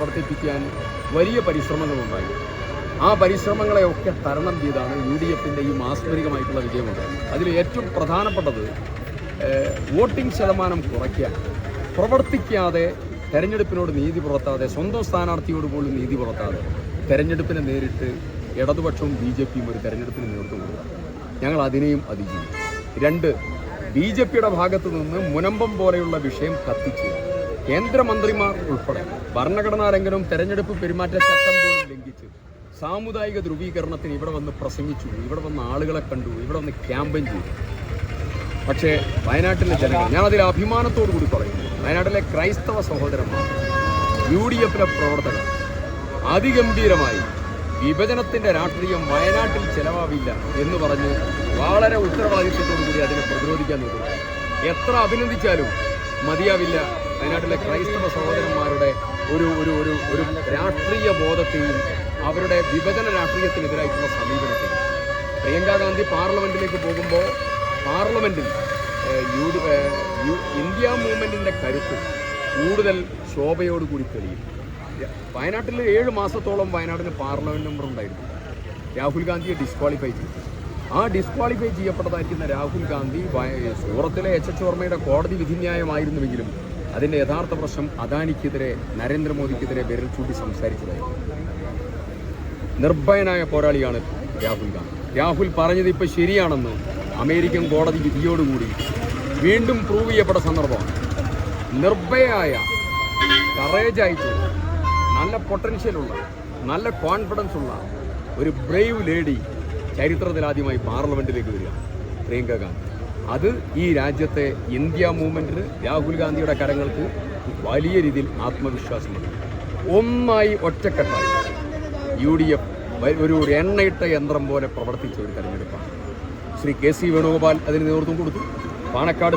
പ്രവർത്തിപ്പിക്കാൻ വലിയ പരിശ്രമങ്ങളുണ്ടായി. ആ പരിശ്രമങ്ങളെയൊക്കെ തരണം ചെയ്താണ് UDF-ൻ്റെ ഈ മാസ്മരികമായിട്ടുള്ള വിജയമുണ്ടായത്. അതിൽ ഏറ്റവും പ്രധാനപ്പെട്ടത് വോട്ടിംഗ് ശതമാനം കുറയ്ക്കാൻ, പ്രവർത്തിക്കാതെ തെരഞ്ഞെടുപ്പിനോട് നീതി പുലർത്താതെ, സ്വന്തം സ്ഥാനാർത്ഥിയോട് പോലും നീതി പുലർത്താതെ തെരഞ്ഞെടുപ്പിനെ നേരിട്ട് ഇടതുപക്ഷവും BJP-യും ഒരു തെരഞ്ഞെടുപ്പിന് നേതൃത്വം കൊടുക്കുക. ഞങ്ങൾ അതിനെയും അതിജീവിച്ചു. 2, BJP-യുടെ ഭാഗത്തു നിന്ന് മുനമ്പം പോലെയുള്ള വിഷയം കത്തിച്ച് കേന്ദ്രമന്ത്രിമാർ ഉൾപ്പെടെ ഭരണഘടനാ ലംഘനവും തെരഞ്ഞെടുപ്പ് പെരുമാറ്റച്ചട്ടം പോലും ലംഘിച്ച് സാമുദായിക ധ്രുവീകരണത്തിന് ഇവിടെ വന്ന് പ്രസംഗിച്ചു, ഇവിടെ വന്ന് ആളുകളെ കണ്ടു, ഇവിടെ വന്ന് ക്യാമ്പയിൻ ചെയ്തു. പക്ഷേ വയനാട്ടിലെ ജനങ്ങൾ, ഞാനതിൽ അഭിമാനത്തോടു കൂടി പറയുന്നു, വയനാട്ടിലെ ക്രൈസ്തവ സഹോദരന്മാർ, UDF-ലെ പ്രവർത്തകർ അതിഗംഭീരമായി വിഭജനത്തിൻ്റെ രാഷ്ട്രീയം വയനാട്ടിൽ ചെലവാവില്ല എന്ന് പറഞ്ഞ് വളരെ ഉത്തരവാദിത്വത്തോടു കൂടി അതിനെ പ്രതിരോധിക്കാൻ നോക്കും. എത്ര അഭിനന്ദിച്ചാലും മതിയാവില്ല വയനാട്ടിലെ ക്രൈസ്തവ സഹോദരന്മാരുടെ ഒരു ഒരു ഒരു ഒരു രാഷ്ട്രീയ ബോധത്തെയും അവരുടെ വിഭജന രാഷ്ട്രീയത്തിനെതിരായിട്ടുള്ള സമീപനത്തെയും. പ്രിയങ്കാ ഗാന്ധി പാർലമെൻറ്റിലേക്ക് പോകുമ്പോൾ പാർലമെൻറ്റിൽ ഇന്ത്യ മൂവ്മെൻറ്റിൻ്റെ കരുത്ത് കൂടുതൽ ശോഭയോടുകൂടി തെളിയും. വയനാട്ടിൽ 7 മാസത്തോളം വയനാടിന് പാർലമെൻറ്റ് മെമ്പർ ഉണ്ടായിരുന്നു. രാഹുൽ ഗാന്ധിയെ ഡിസ്ക്വാളിഫൈ ചെയ്തു. ആ ഡിസ്ക്വാളിഫൈ ചെയ്യപ്പെട്ടതായിരിക്കുന്ന രാഹുൽ ഗാന്ധി സൂറത്തിലെ HH വർമ്മയുടെ കോടതി വിധിന്യായമായിരുന്നുവെങ്കിലും അതിൻ്റെ യഥാർത്ഥ പ്രശ്നം അദാനിക്കെതിരെ, നരേന്ദ്രമോദിക്കെതിരെ വിരൽ ചൂണ്ടി സംസാരിച്ചതായിരുന്നു. നിർഭയനായ പോരാളിയാണ് രാഹുൽ ഗാന്ധി. രാഹുൽ പറഞ്ഞത് ഇപ്പോൾ ശരിയാണെന്ന് അമേരിക്കൻ കോടതി വിധിയോടുകൂടി വീണ്ടും പ്രൂവ് ചെയ്യപ്പെട്ട സന്ദർഭമാണ്. നിർഭയയായ, കറേജായിട്ടുള്ള, നല്ല പൊട്ടൻഷ്യലുള്ള, നല്ല കോൺഫിഡൻസ് ഉള്ള ഒരു ബ്രേവ് ലേഡി ചരിത്രത്തിലാദ്യമായി പാർലമെൻറ്റിലേക്ക് വരിക, പ്രിയങ്ക ഗാന്ധി. അത് ഈ രാജ്യത്തെ ഇന്ത്യ മൂവ്മെൻറ്റിന്, രാഹുൽ ഗാന്ധിയുടെ കരങ്ങൾക്ക് വലിയ രീതിയിൽ ആത്മവിശ്വാസമുണ്ട്. ഒന്നായി ഒറ്റക്കെട്ടായി UDF ഒരു എണ്ണയിട്ട യന്ത്രം പോലെ പ്രവർത്തിച്ച ഒരു തെരഞ്ഞെടുപ്പാണ്. ശ്രീ KC വേണുഗോപാൽ അതിന് നേതൃത്വം കൊടുത്തു. പാണക്കാട്